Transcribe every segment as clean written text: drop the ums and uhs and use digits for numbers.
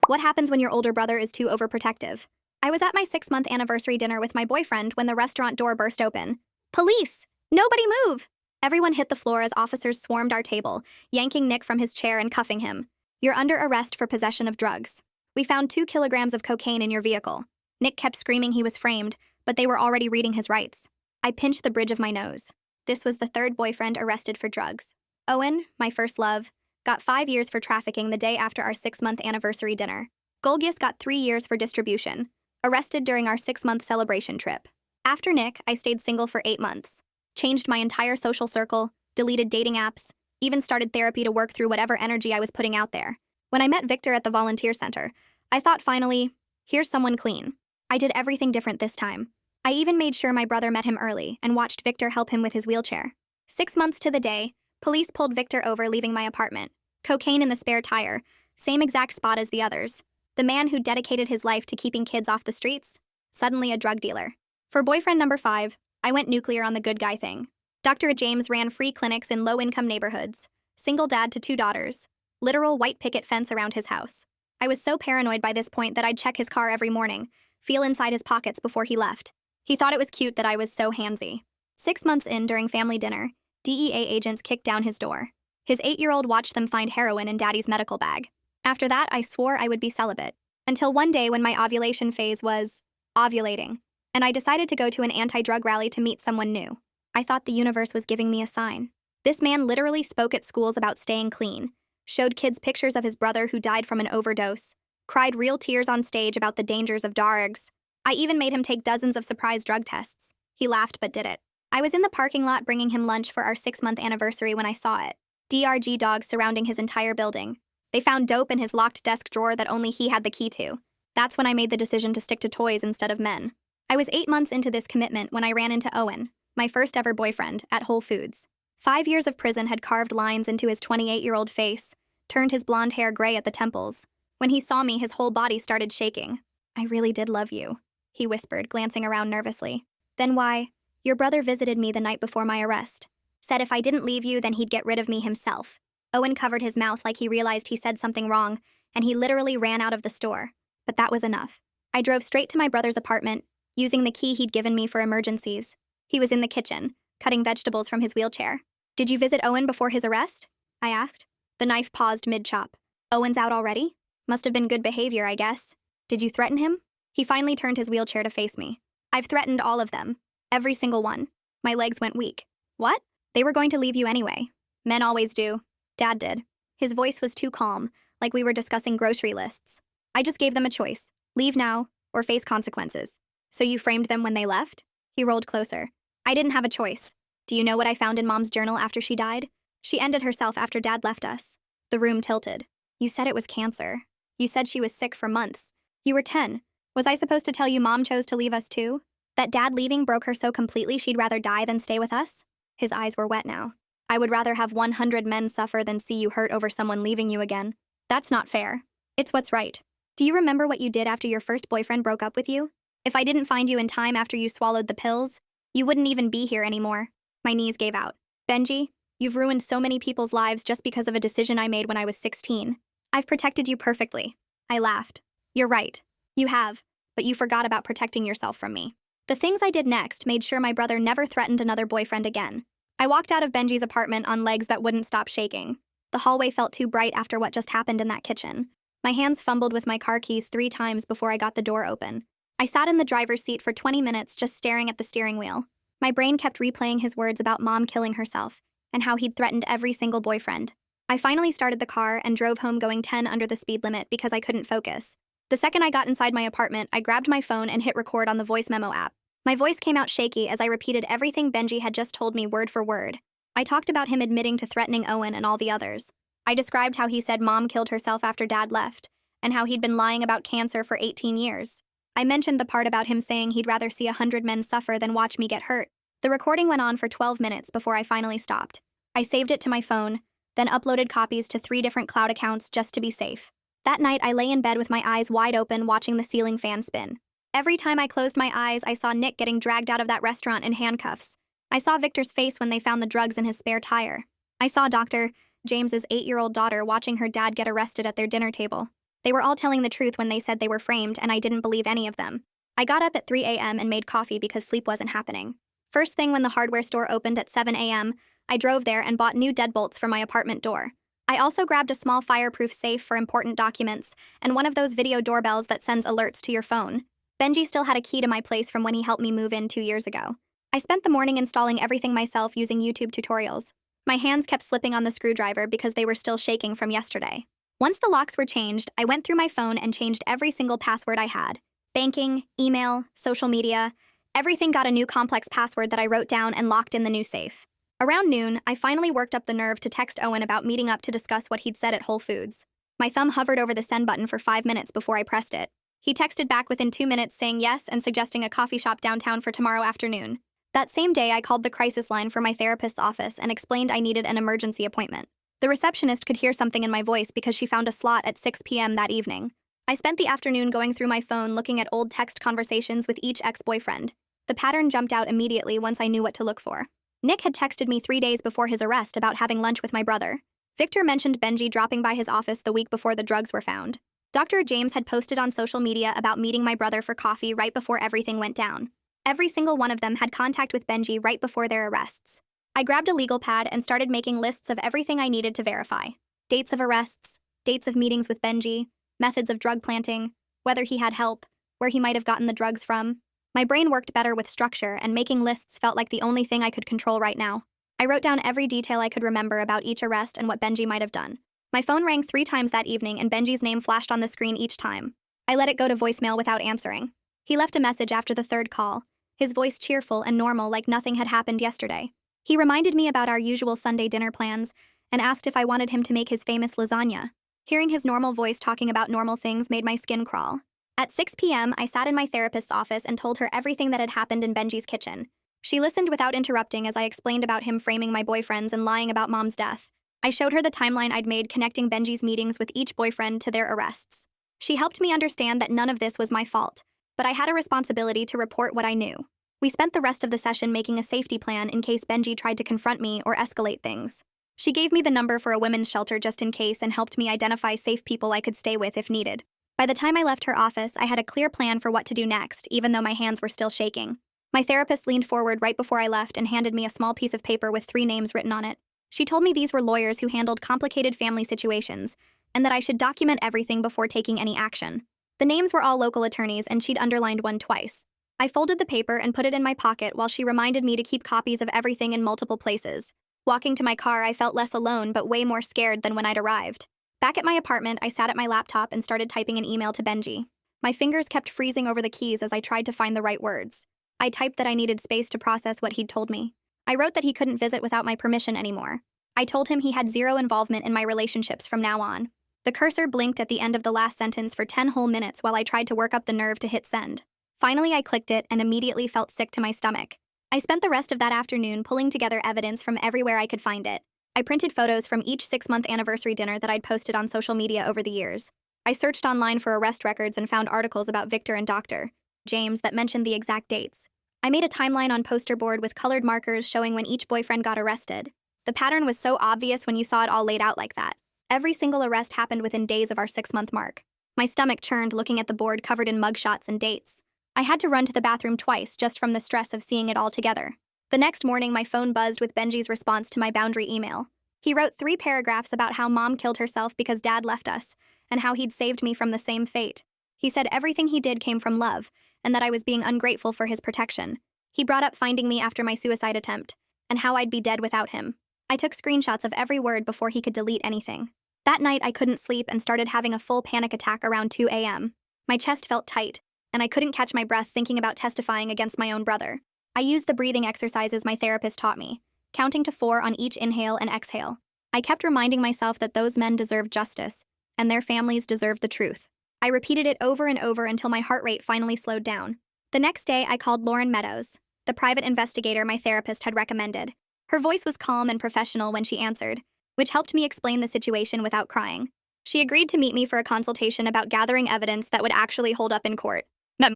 What happens when your older brother is too overprotective? I was at my 6-month anniversary dinner with my boyfriend when the restaurant door burst open. Police! Nobody move! Everyone hit the floor as officers swarmed our table, yanking Nick from his chair and cuffing him. You're under arrest for possession of drugs. We found 2 kilograms of cocaine in your vehicle. Nick kept screaming he was framed, but they were already reading his rights. I pinched the bridge of my nose. This was the 3rd boyfriend arrested for drugs. Owen, my first love, got 5 years for trafficking the day after our 6-month anniversary dinner. Golgius got 3 years for distribution, arrested during our 6-month celebration trip. After Nick, I stayed single for 8 months. Changed my entire social circle, deleted dating apps, even started therapy to work through whatever energy I was putting out there. When I met Victor at the volunteer center, I thought finally, here's someone clean. I did everything different this time. I even made sure my brother met him early and watched Victor help him with his wheelchair. 6 months to the day, police pulled Victor over leaving my apartment. Cocaine in the spare tire, same exact spot as the others. The man who dedicated his life to keeping kids off the streets, suddenly a drug dealer. For boyfriend number 5, I went nuclear on the good guy thing. Dr. James ran free clinics in low-income neighborhoods, single dad to 2 daughters, literal white picket fence around his house. I was so paranoid by this point that I'd check his car every morning, feel inside his pockets before he left. He thought it was cute that I was so handsy. 6 months in, during family dinner, DEA agents kicked down his door. His 8-year-old watched them find heroin in Daddy's medical bag. After that, I swore I would be celibate. Until one day when my ovulation phase was ovulating, and I decided to go to an anti-drug rally to meet someone new. I thought the universe was giving me a sign. This man literally spoke at schools about staying clean, showed kids pictures of his brother who died from an overdose, cried real tears on stage about the dangers of drugs. I even made him take dozens of surprise drug tests. He laughed but did it. I was in the parking lot bringing him lunch for our 6-month anniversary when I saw it. DRG dogs surrounding his entire building. They found dope in his locked desk drawer that only he had the key to. That's when I made the decision to stick to toys instead of men. I was 8 months into this commitment when I ran into Owen, my first ever boyfriend, at Whole Foods. 5 years of prison had carved lines into his 28-year-old face, turned his blonde hair gray at the temples. When he saw me, his whole body started shaking. I really did love you, he whispered, glancing around nervously. Then why? Your brother visited me the night before my arrest. Said if I didn't leave you, then he'd get rid of me himself. Owen covered his mouth like he realized he said something wrong, and he literally ran out of the store. But that was enough. I drove straight to my brother's apartment, using the key he'd given me for emergencies. He was in the kitchen, cutting vegetables from his wheelchair. Did you visit Owen before his arrest? I asked. The knife paused mid-chop. Owen's out already? Must have been good behavior, I guess. Did you threaten him? He finally turned his wheelchair to face me. I've threatened all of them. Every single one. My legs went weak. What? They were going to leave you anyway. Men always do. Dad did. His voice was too calm, like we were discussing grocery lists. I just gave them a choice. Leave now, or face consequences. So you framed them when they left? He rolled closer. I didn't have a choice. Do you know what I found in Mom's journal after she died? She ended herself after Dad left us. The room tilted. You said it was cancer. You said she was sick for months. You were 10. Was I supposed to tell you Mom chose to leave us too? That Dad leaving broke her so completely she'd rather die than stay with us? His eyes were wet now. I would rather have 100 men suffer than see you hurt over someone leaving you again. That's not fair. It's what's right. Do you remember what you did after your first boyfriend broke up with you? If I didn't find you in time after you swallowed the pills, you wouldn't even be here anymore. My knees gave out. Benji, you've ruined so many people's lives just because of a decision I made when I was 16. I've protected you perfectly. I laughed. You're right. You have, but you forgot about protecting yourself from me. The things I did next made sure my brother never threatened another boyfriend again. I walked out of Benji's apartment on legs that wouldn't stop shaking. The hallway felt too bright after what just happened in that kitchen. My hands fumbled with my car keys 3 times before I got the door open. I sat in the driver's seat for 20 minutes just staring at the steering wheel. My brain kept replaying his words about Mom killing herself and how he'd threatened every single boyfriend. I finally started the car and drove home going 10 under the speed limit because I couldn't focus. The second I got inside my apartment, I grabbed my phone and hit record on the voice memo app. My voice came out shaky as I repeated everything Benji had just told me word for word. I talked about him admitting to threatening Owen and all the others. I described how he said Mom killed herself after Dad left, and how he'd been lying about cancer for 18 years. I mentioned the part about him saying he'd rather see 100 men suffer than watch me get hurt. The recording went on for 12 minutes before I finally stopped. I saved it to my phone, then uploaded copies to 3 different cloud accounts just to be safe. That night, I lay in bed with my eyes wide open watching the ceiling fan spin. Every time I closed my eyes, I saw Nick getting dragged out of that restaurant in handcuffs. I saw Victor's face when they found the drugs in his spare tire. I saw Dr. James's 8-year-old daughter watching her dad get arrested at their dinner table. They were all telling the truth when they said they were framed, and I didn't believe any of them. I got up at 3 a.m. and made coffee because sleep wasn't happening. First thing when the hardware store opened at 7 a.m., I drove there and bought new deadbolts for my apartment door. I also grabbed a small fireproof safe for important documents and one of those video doorbells that sends alerts to your phone. Benji still had a key to my place from when he helped me move in 2 years ago. I spent the morning installing everything myself using YouTube tutorials. My hands kept slipping on the screwdriver because they were still shaking from yesterday. Once the locks were changed, I went through my phone and changed every single password I had. Banking, email, social media, everything got a new complex password that I wrote down and locked in the new safe. Around noon, I finally worked up the nerve to text Owen about meeting up to discuss what he'd said at Whole Foods. My thumb hovered over the send button for 5 minutes before I pressed it. He texted back within 2 minutes saying yes and suggesting a coffee shop downtown for tomorrow afternoon. That same day, I called the crisis line for my therapist's office and explained I needed an emergency appointment. The receptionist could hear something in my voice because she found a slot at 6 p.m. that evening. I spent the afternoon going through my phone looking at old text conversations with each ex-boyfriend. The pattern jumped out immediately once I knew what to look for. Nick had texted me 3 days before his arrest about having lunch with my brother. Victor mentioned Benji dropping by his office the week before the drugs were found. Dr. James had posted on social media about meeting my brother for coffee right before everything went down. Every single one of them had contact with Benji right before their arrests. I grabbed a legal pad and started making lists of everything I needed to verify. Dates of arrests, dates of meetings with Benji, methods of drug planting, whether he had help, where he might have gotten the drugs from. My brain worked better with structure, and making lists felt like the only thing I could control right now. I wrote down every detail I could remember about each arrest and what Benji might have done. My phone rang 3 times that evening, and Benji's name flashed on the screen each time. I let it go to voicemail without answering. He left a message after the 3rd call, his voice cheerful and normal like nothing had happened yesterday. He reminded me about our usual Sunday dinner plans and asked if I wanted him to make his famous lasagna. Hearing his normal voice talking about normal things made my skin crawl. At 6 p.m., I sat in my therapist's office and told her everything that had happened in Benji's kitchen. She listened without interrupting as I explained about him framing my boyfriends and lying about Mom's death. I showed her the timeline I'd made connecting Benji's meetings with each boyfriend to their arrests. She helped me understand that none of this was my fault, but I had a responsibility to report what I knew. We spent the rest of the session making a safety plan in case Benji tried to confront me or escalate things. She gave me the number for a women's shelter just in case and helped me identify safe people I could stay with if needed. By the time I left her office, I had a clear plan for what to do next, even though my hands were still shaking. My therapist leaned forward right before I left and handed me a small piece of paper with 3 names written on it. She told me these were lawyers who handled complicated family situations, and that I should document everything before taking any action. The names were all local attorneys, and she'd underlined one twice. I folded the paper and put it in my pocket while she reminded me to keep copies of everything in multiple places. Walking to my car, I felt less alone but way more scared than when I'd arrived. Back at my apartment, I sat at my laptop and started typing an email to Benji. My fingers kept freezing over the keys as I tried to find the right words. I typed that I needed space to process what he'd told me. I wrote that he couldn't visit without my permission anymore. I told him he had 0 involvement in my relationships from now on. The cursor blinked at the end of the last sentence for 10 whole minutes while I tried to work up the nerve to hit send. Finally, I clicked it and immediately felt sick to my stomach. I spent the rest of that afternoon pulling together evidence from everywhere I could find it. I printed photos from each 6-month anniversary dinner that I'd posted on social media over the years. I searched online for arrest records and found articles about Victor and Dr. James that mentioned the exact dates. I made a timeline on poster board with colored markers showing when each boyfriend got arrested. The pattern was so obvious when you saw it all laid out like that. Every single arrest happened within days of our 6-month mark. My stomach churned looking at the board covered in mugshots and dates. I had to run to the bathroom twice just from the stress of seeing it all together. The next morning, my phone buzzed with Benji's response to my boundary email. He wrote 3 paragraphs about how Mom killed herself because Dad left us, and how he'd saved me from the same fate. He said everything he did came from love, and that I was being ungrateful for his protection. He brought up finding me after my suicide attempt, and how I'd be dead without him. I took screenshots of every word before he could delete anything. That night, I couldn't sleep and started having a full panic attack around 2 a.m. My chest felt tight, and I couldn't catch my breath thinking about testifying against my own brother. I used the breathing exercises my therapist taught me, counting to 4 on each inhale and exhale. I kept reminding myself that those men deserved justice, and their families deserved the truth. I repeated it over and over until my heart rate finally slowed down. The next day, I called Lauren Meadows, the private investigator my therapist had recommended. Her voice was calm and professional when she answered, which helped me explain the situation without crying. She agreed to meet me for a consultation about gathering evidence that would actually hold up in court.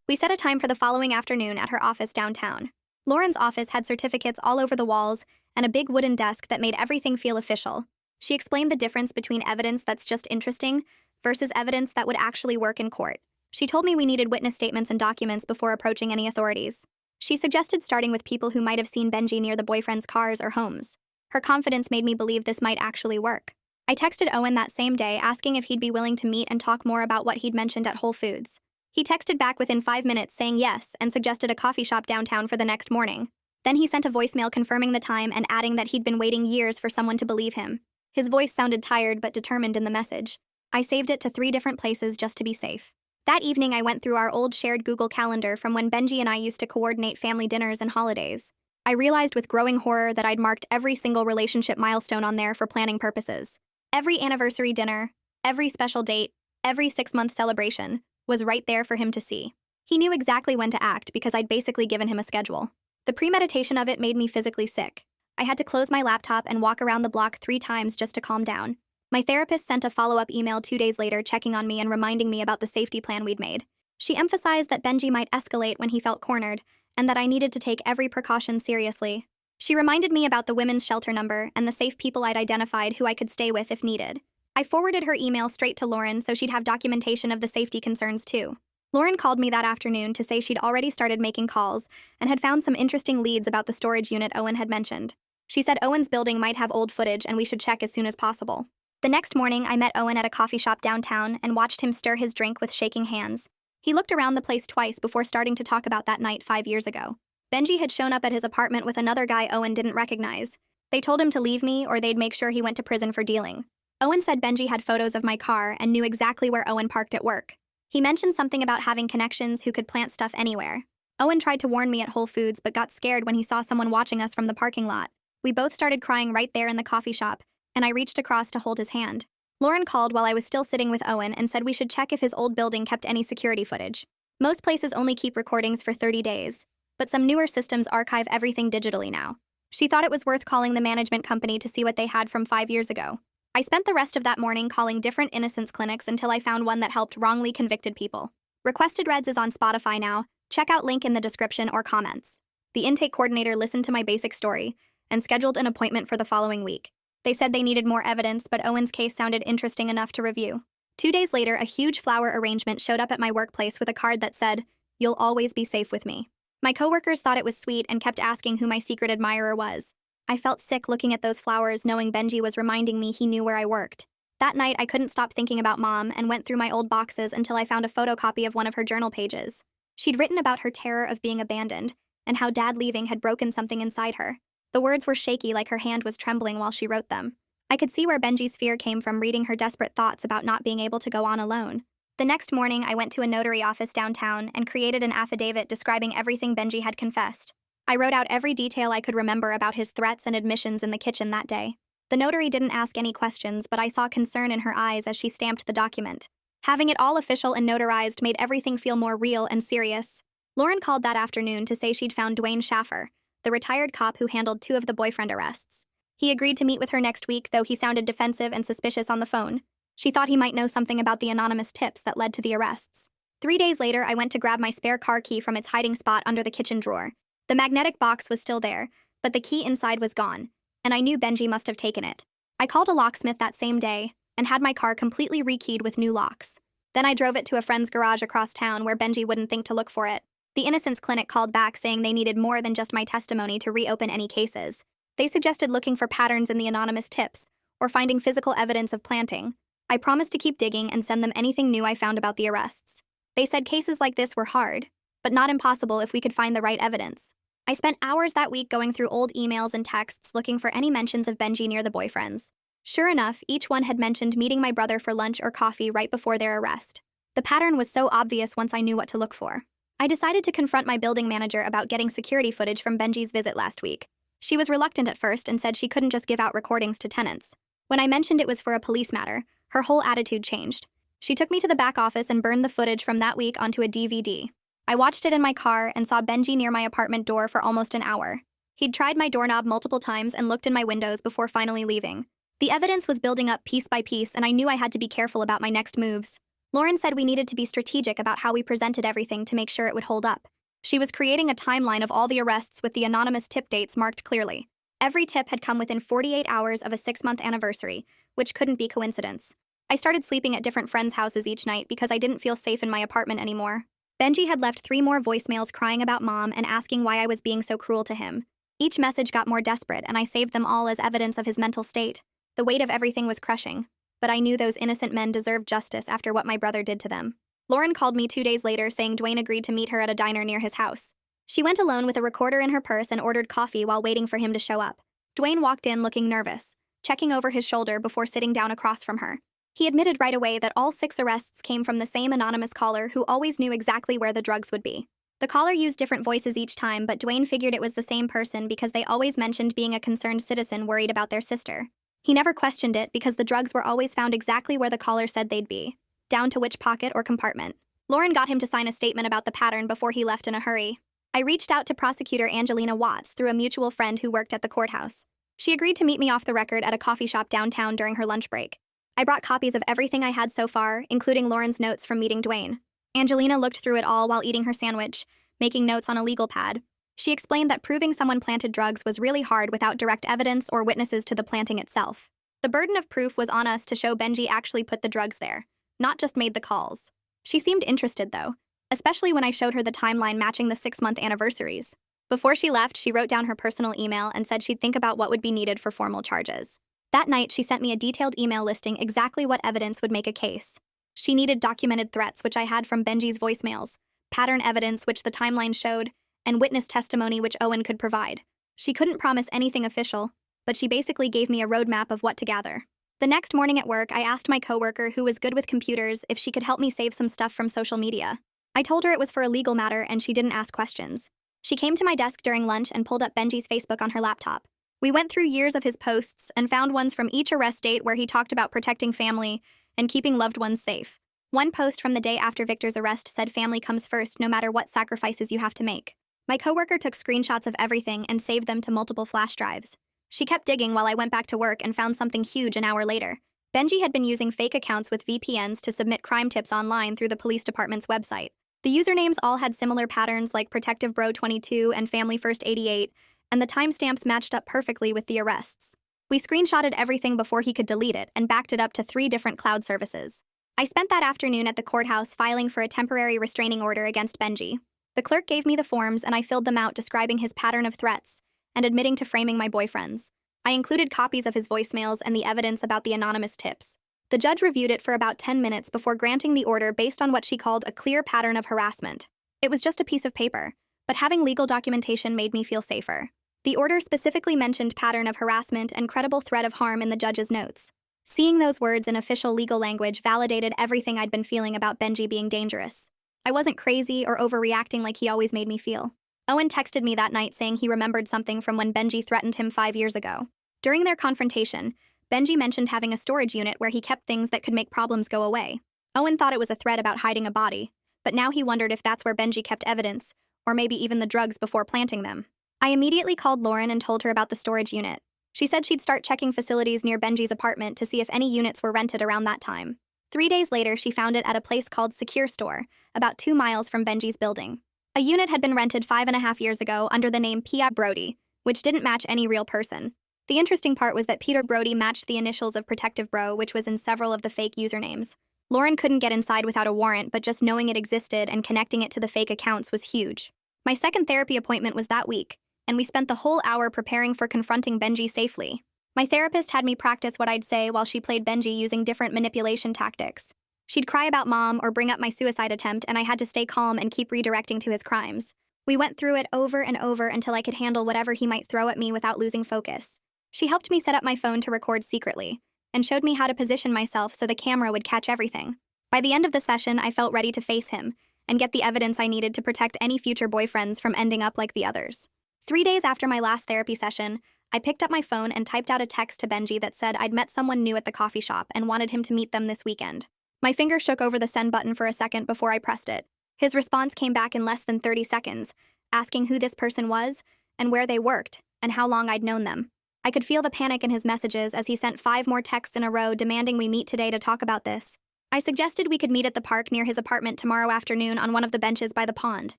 We set a time for the following afternoon at her office downtown. Lauren's office had certificates all over the walls and a big wooden desk that made everything feel official. She explained the difference between evidence that's just interesting versus evidence that would actually work in court. She told me we needed witness statements and documents before approaching any authorities. She suggested starting with people who might have seen Benji near the boyfriend's cars or homes. Her confidence made me believe this might actually work. I texted Owen that same day asking if he'd be willing to meet and talk more about what he'd mentioned at Whole Foods. He texted back within 5 minutes saying yes and suggested a coffee shop downtown for the next morning. Then he sent a voicemail confirming the time and adding that he'd been waiting years for someone to believe him. His voice sounded tired but determined in the message. I saved it to 3 different places just to be safe. That evening I went through our old shared Google Calendar from when Benji and I used to coordinate family dinners and holidays. I realized with growing horror that I'd marked every single relationship milestone on there for planning purposes. Every anniversary dinner, every special date, every 6-month celebration was right there for him to see. He knew exactly when to act because I'd basically given him a schedule. The premeditation of it made me physically sick. I had to close my laptop and walk around the block 3 times just to calm down. My therapist sent a follow-up email 2 days later checking on me and reminding me about the safety plan we'd made. She emphasized that Benji might escalate when he felt cornered, and that I needed to take every precaution seriously. She reminded me about the women's shelter number and the safe people I'd identified who I could stay with if needed. I forwarded her email straight to Lauren so she'd have documentation of the safety concerns too. Lauren called me that afternoon to say she'd already started making calls and had found some interesting leads about the storage unit Owen had mentioned. She said Owen's building might have old footage and we should check as soon as possible. The next morning, I met Owen at a coffee shop downtown and watched him stir his drink with shaking hands. He looked around the place twice before starting to talk about that night 5 years ago. Benji had shown up at his apartment with another guy Owen didn't recognize. They told him to leave me or they'd make sure he went to prison for dealing. Owen said Benji had photos of my car and knew exactly where Owen parked at work. He mentioned something about having connections who could plant stuff anywhere. Owen tried to warn me at Whole Foods but got scared when he saw someone watching us from the parking lot. We both started crying right there in the coffee shop, and I reached across to hold his hand. Lauren called while I was still sitting with Owen and said we should check if his old building kept any security footage. Most places only keep recordings for 30 days, but some newer systems archive everything digitally now. She thought it was worth calling the management company to see what they had from 5 years ago. I spent the rest of that morning calling different innocence clinics until I found one that helped wrongly convicted people. Requested Reds is on Spotify now. Check out link in the description or comments. The intake coordinator listened to my basic story and scheduled an appointment for the following week. They said they needed more evidence, but Owen's case sounded interesting enough to review. 2 days later, a huge flower arrangement showed up at my workplace with a card that said, "You'll always be safe with me." My coworkers thought it was sweet and kept asking who my secret admirer was. I felt sick looking at those flowers, knowing Benji was reminding me he knew where I worked. That night, I couldn't stop thinking about Mom and went through my old boxes until I found a photocopy of one of her journal pages. She'd written about her terror of being abandoned and how Dad leaving had broken something inside her. The words were shaky, like her hand was trembling while she wrote them. I could see where Benji's fear came from, reading her desperate thoughts about not being able to go on alone. The next morning, I went to a notary office downtown and created an affidavit describing everything Benji had confessed. I wrote out every detail I could remember about his threats and admissions in the kitchen that day. The notary didn't ask any questions, but I saw concern in her eyes as she stamped the document. Having it all official and notarized made everything feel more real and serious. Lauren called that afternoon to say she'd found Dwayne Schaffer, the retired cop who handled 2 of the boyfriend arrests. He agreed to meet with her next week, though he sounded defensive and suspicious on the phone. She thought he might know something about the anonymous tips that led to the arrests. 3 days later, I went to grab my spare car key from its hiding spot under the kitchen drawer. The magnetic box was still there, but the key inside was gone, and I knew Benji must have taken it. I called a locksmith that same day and had my car completely rekeyed with new locks. Then I drove it to a friend's garage across town where Benji wouldn't think to look for it. The Innocence Clinic called back saying they needed more than just my testimony to reopen any cases. They suggested looking for patterns in the anonymous tips or finding physical evidence of planting. I promised to keep digging and send them anything new I found about the arrests. They said cases like this were hard, but not impossible if we could find the right evidence. I spent hours that week going through old emails and texts looking for any mentions of Benji near the boyfriends. Sure enough, each one had mentioned meeting my brother for lunch or coffee right before their arrest. The pattern was so obvious once I knew what to look for. I decided to confront my building manager about getting security footage from Benji's visit last week. She was reluctant at first and said she couldn't just give out recordings to tenants. When I mentioned it was for a police matter, her whole attitude changed. She took me to the back office and burned the footage from that week onto a DVD. I watched it in my car and saw Benji near my apartment door for almost an hour. He'd tried my doorknob multiple times and looked in my windows before finally leaving. The evidence was building up piece by piece, and I knew I had to be careful about my next moves. Lauren said we needed to be strategic about how we presented everything to make sure it would hold up. She was creating a timeline of all the arrests with the anonymous tip dates marked clearly. Every tip had come within 48 hours of a 6-month anniversary, which couldn't be coincidence. I started sleeping at different friends' houses each night because I didn't feel safe in my apartment anymore. Benji had left 3 more voicemails crying about Mom and asking why I was being so cruel to him. Each message got more desperate, and I saved them all as evidence of his mental state. The weight of everything was crushing, but I knew those innocent men deserved justice after what my brother did to them. Lauren called me 2 days later saying Dwayne agreed to meet her at a diner near his house. She went alone with a recorder in her purse and ordered coffee while waiting for him to show up. Dwayne walked in looking nervous, checking over his shoulder before sitting down across from her. He admitted right away that all 6 arrests came from the same anonymous caller who always knew exactly where the drugs would be. The caller used different voices each time, but Dwayne figured it was the same person because they always mentioned being a concerned citizen worried about their sister. He never questioned it because the drugs were always found exactly where the caller said they'd be, down to which pocket or compartment. Lauren got him to sign a statement about the pattern before he left in a hurry. I reached out to prosecutor Angelina Watts through a mutual friend who worked at the courthouse. She agreed to meet me off the record at a coffee shop downtown during her lunch break. I brought copies of everything I had so far, including Lauren's notes from meeting Dwayne. Angelina looked through it all while eating her sandwich, making notes on a legal pad. She explained that proving someone planted drugs was really hard without direct evidence or witnesses to the planting itself. The burden of proof was on us to show Benji actually put the drugs there, not just made the calls. She seemed interested, though, especially when I showed her the timeline matching the 6-month anniversaries. Before she left, she wrote down her personal email and said she'd think about what would be needed for formal charges. That night, she sent me a detailed email listing exactly what evidence would make a case. She needed documented threats, which I had from Benji's voicemails, pattern evidence, which the timeline showed, and witness testimony, which Owen could provide. She couldn't promise anything official, but she basically gave me a roadmap of what to gather. The next morning at work, I asked my coworker, who was good with computers, if she could help me save some stuff from social media. I told her it was for a legal matter, and she didn't ask questions. She came to my desk during lunch and pulled up Benji's Facebook on her laptop. We went through years of his posts and found ones from each arrest date where he talked about protecting family and keeping loved ones safe. One post from the day after Victor's arrest said family comes first no matter what sacrifices you have to make. My coworker took screenshots of everything and saved them to multiple flash drives. She kept digging while I went back to work and found something huge an hour later. Benji had been using fake accounts with VPNs to submit crime tips online through the police department's website. The usernames all had similar patterns like Protective Bro 22 and Family First 88, and the timestamps matched up perfectly with the arrests. We screenshotted everything before he could delete it and backed it up to 3 different cloud services. I spent that afternoon at the courthouse filing for a temporary restraining order against Benji. The clerk gave me the forms and I filled them out describing his pattern of threats and admitting to framing my boyfriends. I included copies of his voicemails and the evidence about the anonymous tips. The judge reviewed it for about 10 minutes before granting the order based on what she called a clear pattern of harassment. It was just a piece of paper, but having legal documentation made me feel safer. The order specifically mentioned pattern of harassment and credible threat of harm in the judge's notes. Seeing those words in official legal language validated everything I'd been feeling about Benji being dangerous. I wasn't crazy or overreacting like he always made me feel. Owen texted me that night saying he remembered something from when Benji threatened him 5 years ago. During their confrontation, Benji mentioned having a storage unit where he kept things that could make problems go away. Owen thought it was a threat about hiding a body, but now he wondered if that's where Benji kept evidence, or maybe even the drugs before planting them. I immediately called Lauren and told her about the storage unit. She said she'd start checking facilities near Benji's apartment to see if any units were rented around that time. 3 days later, she found it at a place called Secure Store, about 2 miles from Benji's building. A unit had been rented 5.5 years ago under the name Peter Brody, which didn't match any real person. The interesting part was that Peter Brody matched the initials of Protective Bro, which was in several of the fake usernames. Lauren couldn't get inside without a warrant, but just knowing it existed and connecting it to the fake accounts was huge. My second therapy appointment was that week, and we spent the whole hour preparing for confronting Benji safely. My therapist had me practice what I'd say while she played Benji using different manipulation tactics. She'd cry about Mom or bring up my suicide attempt, and I had to stay calm and keep redirecting to his crimes. We went through it over and over until I could handle whatever he might throw at me without losing focus. She helped me set up my phone to record secretly, and showed me how to position myself so the camera would catch everything. By the end of the session, I felt ready to face him, and get the evidence I needed to protect any future boyfriends from ending up like the others. 3 days after my last therapy session, I picked up my phone and typed out a text to Benji that said I'd met someone new at the coffee shop and wanted him to meet them this weekend. My finger shook over the send button for a second before I pressed it. His response came back in less than 30 seconds, asking who this person was, and where they worked, and how long I'd known them. I could feel the panic in his messages as he sent 5 more texts in a row demanding we meet today to talk about this. I suggested we could meet at the park near his apartment tomorrow afternoon on one of the benches by the pond.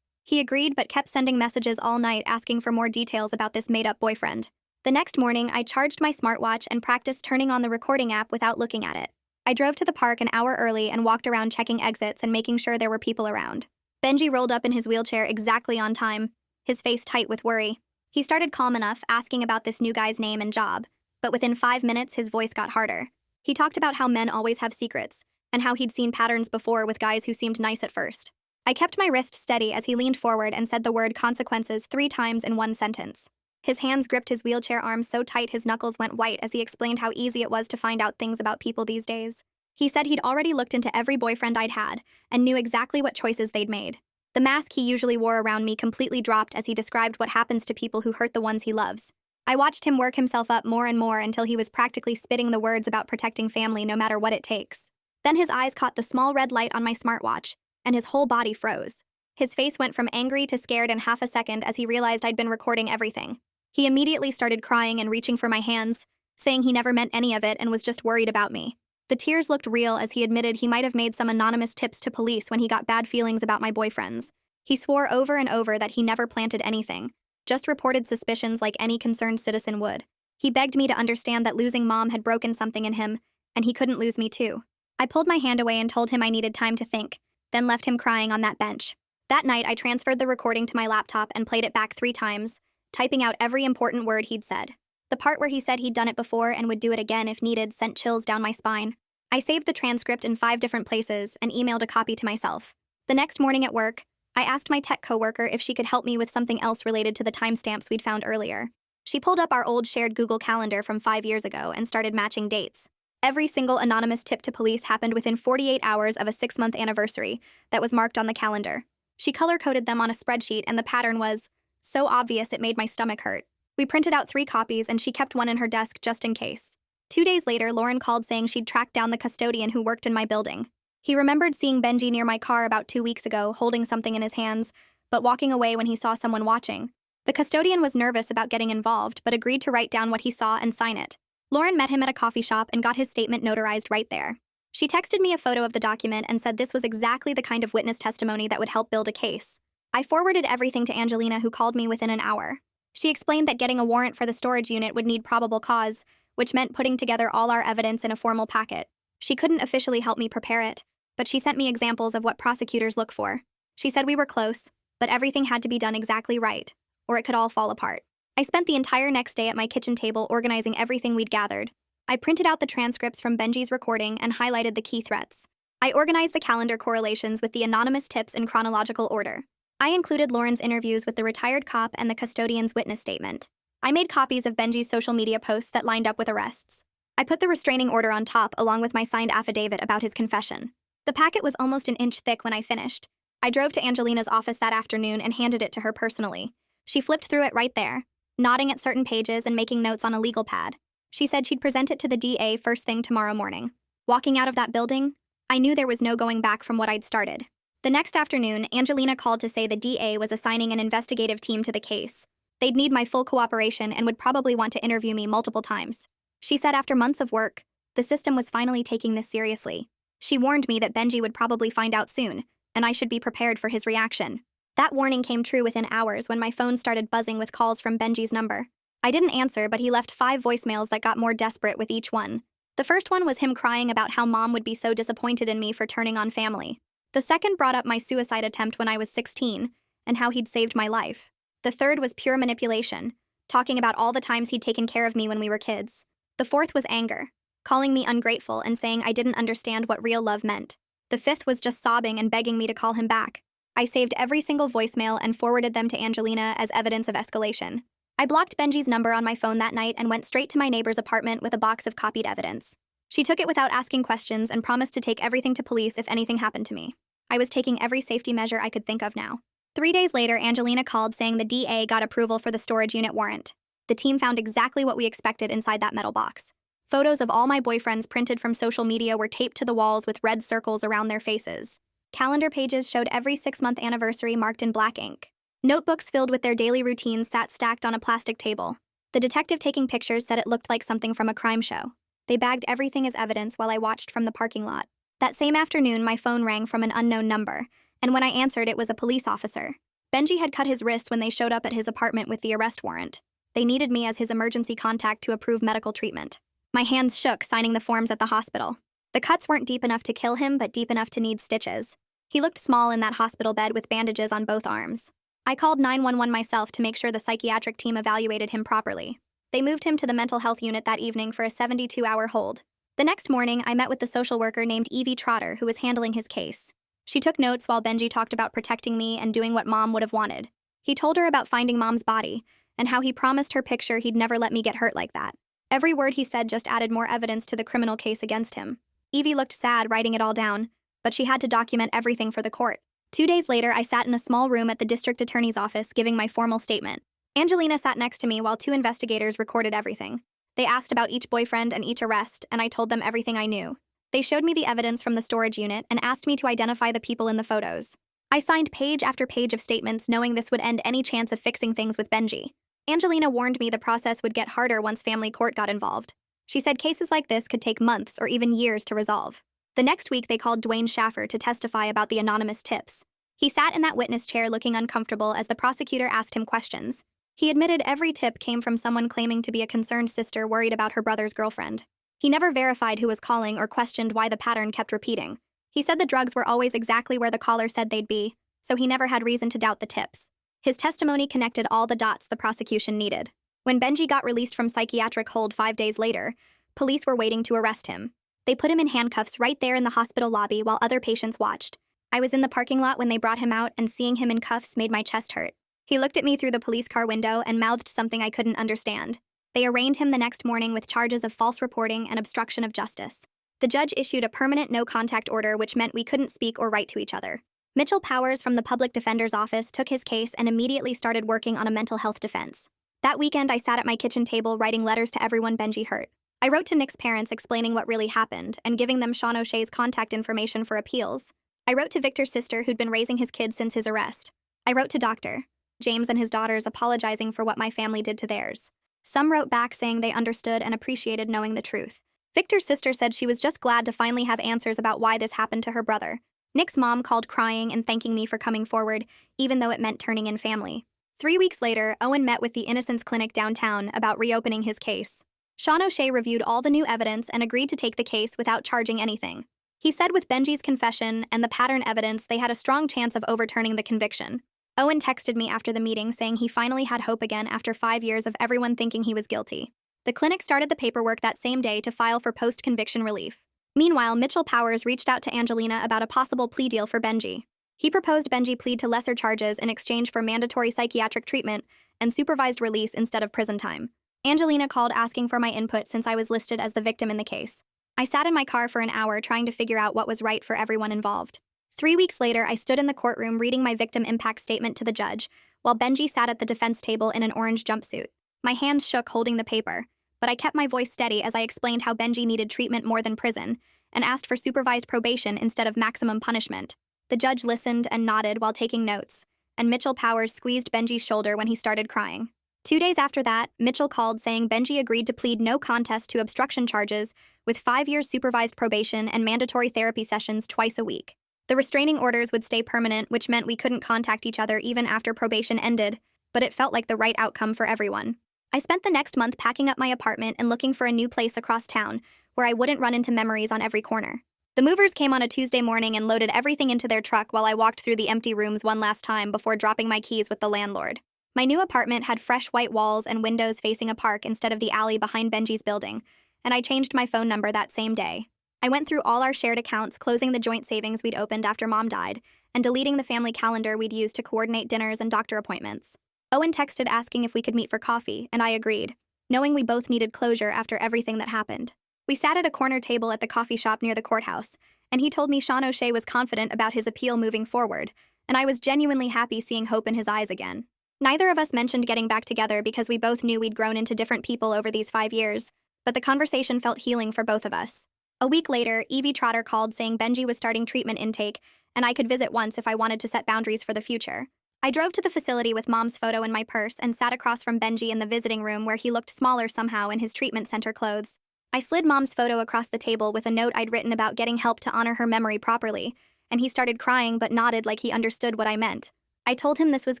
He agreed but kept sending messages all night asking for more details about this made-up boyfriend. The next morning, I charged my smartwatch and practiced turning on the recording app without looking at it. I drove to the park an hour early and walked around checking exits and making sure there were people around. Benji rolled up in his wheelchair exactly on time, his face tight with worry. He started calm enough, asking about this new guy's name and job, but within 5 minutes his voice got harder. He talked about how men always have secrets, and how he'd seen patterns before with guys who seemed nice at first. I kept my wrist steady as he leaned forward and said the word consequences 3 times in one sentence. His hands gripped his wheelchair arms so tight his knuckles went white as he explained how easy it was to find out things about people these days. He said he'd already looked into every boyfriend I'd had and knew exactly what choices they'd made. The mask he usually wore around me completely dropped as he described what happens to people who hurt the ones he loves. I watched him work himself up more and more until he was practically spitting the words about protecting family no matter what it takes. Then his eyes caught the small red light on my smartwatch, and his whole body froze. His face went from angry to scared in half a second as he realized I'd been recording everything. He immediately started crying and reaching for my hands, saying he never meant any of it and was just worried about me. The tears looked real as he admitted he might have made some anonymous tips to police when he got bad feelings about my boyfriends. He swore over and over that he never planted anything, just reported suspicions like any concerned citizen would. He begged me to understand that losing Mom had broken something in him, and he couldn't lose me too. I pulled my hand away and told him I needed time to think, then left him crying on that bench. That night, I transferred the recording to my laptop and played it back 3 times, typing out every important word he'd said. The part where he said he'd done it before and would do it again if needed sent chills down my spine. I saved the transcript in 5 different places and emailed a copy to myself. The next morning at work, I asked my tech coworker if she could help me with something else related to the timestamps we'd found earlier. She pulled up our old shared Google Calendar from 5 years ago and started matching dates. Every single anonymous tip to police happened within 48 hours of a 6-month anniversary that was marked on the calendar. She color-coded them on a spreadsheet, and the pattern was so obvious it made my stomach hurt. We printed out 3 copies, and she kept one in her desk just in case. 2 days later, Lauren called saying she'd tracked down the custodian who worked in my building. He remembered seeing Benji near my car about 2 weeks ago, holding something in his hands, but walking away when he saw someone watching. The custodian was nervous about getting involved, but agreed to write down what he saw and sign it. Lauren met him at a coffee shop and got his statement notarized right there. She texted me a photo of the document and said this was exactly the kind of witness testimony that would help build a case. I forwarded everything to Angelina, who called me within an hour. She explained that getting a warrant for the storage unit would need probable cause, which meant putting together all our evidence in a formal packet. She couldn't officially help me prepare it, but she sent me examples of what prosecutors look for. She said we were close, but everything had to be done exactly right, or it could all fall apart. I spent the entire next day at my kitchen table organizing everything we'd gathered. I printed out the transcripts from Benji's recording and highlighted the key threats. I organized the calendar correlations with the anonymous tips in chronological order. I included Lauren's interviews with the retired cop and the custodian's witness statement. I made copies of Benji's social media posts that lined up with arrests. I put the restraining order on top along with my signed affidavit about his confession. The packet was almost an inch thick when I finished. I drove to Angelina's office that afternoon and handed it to her personally. She flipped through it right there, nodding at certain pages and making notes on a legal pad. She said she'd present it to the DA first thing tomorrow morning. Walking out of that building, I knew there was no going back from what I'd started. The next afternoon, Angelina called to say the DA was assigning an investigative team to the case. They'd need my full cooperation and would probably want to interview me multiple times. She said after months of work, the system was finally taking this seriously. She warned me that Benji would probably find out soon, and I should be prepared for his reaction. That warning came true within hours when my phone started buzzing with calls from Benji's number. I didn't answer, but he left 5 voicemails that got more desperate with each one. The first one was him crying about how Mom would be so disappointed in me for turning on family. The second brought up my suicide attempt when I was 16, and how he'd saved my life. The third was pure manipulation, talking about all the times he'd taken care of me when we were kids. The fourth was anger, calling me ungrateful and saying I didn't understand what real love meant. The fifth was just sobbing and begging me to call him back. I saved every single voicemail and forwarded them to Angelina as evidence of escalation. I blocked Benji's number on my phone that night and went straight to my neighbor's apartment with a box of copied evidence. She took it without asking questions and promised to take everything to police if anything happened to me. I was taking every safety measure I could think of now. 3 days later, Angelina called saying the DA got approval for the storage unit warrant. The team found exactly what we expected inside that metal box. Photos of all my boyfriends printed from social media were taped to the walls with red circles around their faces. Calendar pages showed every 6-month anniversary marked in black ink. Notebooks filled with their daily routines sat stacked on a plastic table. The detective taking pictures said it looked like something from a crime show. They bagged everything as evidence while I watched from the parking lot. That same afternoon, my phone rang from an unknown number, and when I answered, it was a police officer. Benji had cut his wrist when they showed up at his apartment with the arrest warrant. They needed me as his emergency contact to approve medical treatment. My hands shook signing the forms at the hospital. The cuts weren't deep enough to kill him, but deep enough to need stitches. He looked small in that hospital bed with bandages on both arms. I called 911 myself to make sure the psychiatric team evaluated him properly. They moved him to the mental health unit that evening for a 72-hour hold. The next morning, I met with the social worker named Evie Trotter, who was handling his case. She took notes while Benji talked about protecting me and doing what Mom would have wanted. He told her about finding Mom's body, and how he promised her picture he'd never let me get hurt like that. Every word he said just added more evidence to the criminal case against him. Evie looked sad writing it all down, but she had to document everything for the court. 2 days later, I sat in a small room at the district attorney's office giving my formal statement. Angelina sat next to me while 2 investigators recorded everything. They asked about each boyfriend and each arrest, and I told them everything I knew. They showed me the evidence from the storage unit and asked me to identify the people in the photos. I signed page after page of statements knowing this would end any chance of fixing things with Benji. Angelina warned me the process would get harder once family court got involved. She said cases like this could take months or even years to resolve. The next week, they called Dwayne Schaffer to testify about the anonymous tips. He sat in that witness chair looking uncomfortable as the prosecutor asked him questions. He admitted every tip came from someone claiming to be a concerned sister worried about her brother's girlfriend. He never verified who was calling or questioned why the pattern kept repeating. He said the drugs were always exactly where the caller said they'd be, so he never had reason to doubt the tips. His testimony connected all the dots the prosecution needed. When Benji got released from psychiatric hold 5 days later, police were waiting to arrest him. They put him in handcuffs right there in the hospital lobby while other patients watched. I was in the parking lot when they brought him out, and seeing him in cuffs made my chest hurt. He looked at me through the police car window and mouthed something I couldn't understand. They arraigned him the next morning with charges of false reporting and obstruction of justice. The judge issued a permanent no-contact order, which meant we couldn't speak or write to each other. Mitchell Powers from the public defender's office took his case and immediately started working on a mental health defense. That weekend, I sat at my kitchen table writing letters to everyone Benji hurt. I wrote to Nick's parents explaining what really happened and giving them Sean O'Shea's contact information for appeals. I wrote to Victor's sister, who'd been raising his kids since his arrest. I wrote to Dr. James and his daughters apologizing for what my family did to theirs. Some wrote back saying they understood and appreciated knowing the truth. Victor's sister said she was just glad to finally have answers about why this happened to her brother. Nick's mom called crying and thanking me for coming forward, even though it meant turning in family. 3 weeks later, Owen met with the Innocence Clinic downtown about reopening his case. Sean O'Shea reviewed all the new evidence and agreed to take the case without charging anything. He said with Benji's confession and the pattern evidence, they had a strong chance of overturning the conviction. Owen texted me after the meeting saying he finally had hope again after 5 years of everyone thinking he was guilty. The clinic started the paperwork that same day to file for post-conviction relief. Meanwhile, Mitchell Powers reached out to Angelina about a possible plea deal for Benji. He proposed Benji plead to lesser charges in exchange for mandatory psychiatric treatment and supervised release instead of prison time. Angelina called asking for my input since I was listed as the victim in the case. I sat in my car for an hour trying to figure out what was right for everyone involved. 3 weeks later, I stood in the courtroom reading my victim impact statement to the judge, while Benji sat at the defense table in an orange jumpsuit. My hands shook holding the paper, but I kept my voice steady as I explained how Benji needed treatment more than prison, and asked for supervised probation instead of maximum punishment. The judge listened and nodded while taking notes, and Mitchell Powers squeezed Benji's shoulder when he started crying. 2 days after that, Mitchell called saying Benji agreed to plead no contest to obstruction charges with 5 years supervised probation and mandatory therapy sessions twice a week. The restraining orders would stay permanent, which meant we couldn't contact each other even after probation ended, but it felt like the right outcome for everyone. I spent the next month packing up my apartment and looking for a new place across town where I wouldn't run into memories on every corner. The movers came on a Tuesday morning and loaded everything into their truck while I walked through the empty rooms one last time before dropping my keys with the landlord. My new apartment had fresh white walls and windows facing a park instead of the alley behind Benji's building, and I changed my phone number that same day. I went through all our shared accounts, closing the joint savings we'd opened after Mom died, and deleting the family calendar we'd used to coordinate dinners and doctor appointments. Owen texted asking if we could meet for coffee, and I agreed, knowing we both needed closure after everything that happened. We sat at a corner table at the coffee shop near the courthouse, and he told me Sean O'Shea was confident about his appeal moving forward, and I was genuinely happy seeing hope in his eyes again. Neither of us mentioned getting back together because we both knew we'd grown into different people over these 5 years, but the conversation felt healing for both of us. A week later, Evie Trotter called saying Benji was starting treatment intake, and I could visit once if I wanted to set boundaries for the future. I drove to the facility with Mom's photo in my purse and sat across from Benji in the visiting room where he looked smaller somehow in his treatment center clothes. I slid Mom's photo across the table with a note I'd written about getting help to honor her memory properly, and he started crying but nodded like he understood what I meant. I told him this was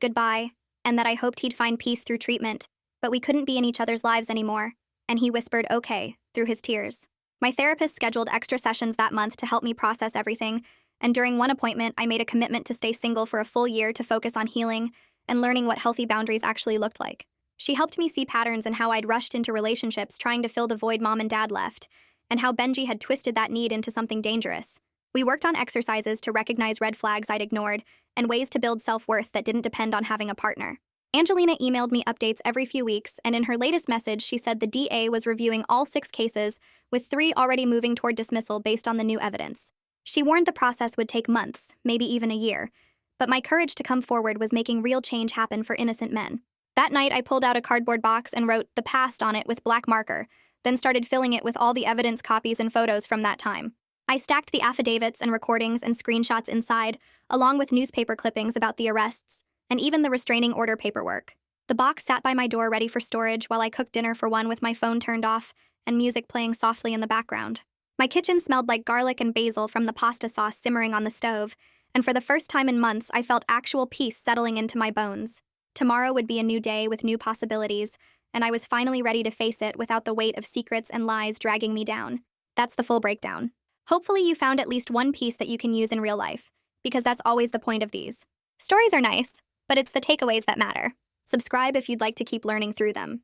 goodbye, and that I hoped he'd find peace through treatment, but we couldn't be in each other's lives anymore, and he whispered okay through his tears. My therapist scheduled extra sessions that month to help me process everything, and during one appointment, I made a commitment to stay single for a full year to focus on healing and learning what healthy boundaries actually looked like. She helped me see patterns in how I'd rushed into relationships trying to fill the void mom and dad left, and how Benji had twisted that need into something dangerous. We worked on exercises to recognize red flags I'd ignored and ways to build self-worth that didn't depend on having a partner. Angelina emailed me updates every few weeks, and in her latest message, she said the DA was reviewing all 6 cases, with 3 already moving toward dismissal based on the new evidence. She warned the process would take months, maybe even a year, but my courage to come forward was making real change happen for innocent men. That night, I pulled out a cardboard box and wrote "The Past" on it with black marker, then started filling it with all the evidence copies and photos from that time. I stacked the affidavits and recordings and screenshots inside, along with newspaper clippings about the arrests, and even the restraining order paperwork. The box sat by my door ready for storage while I cooked dinner for one with my phone turned off and music playing softly in the background. My kitchen smelled like garlic and basil from the pasta sauce simmering on the stove, and for the first time in months, I felt actual peace settling into my bones. Tomorrow would be a new day with new possibilities, and I was finally ready to face it without the weight of secrets and lies dragging me down. That's the full breakdown. Hopefully you found at least one piece that you can use in real life, because that's always the point of these. Stories are nice, but it's the takeaways that matter. Subscribe if you'd like to keep learning through them.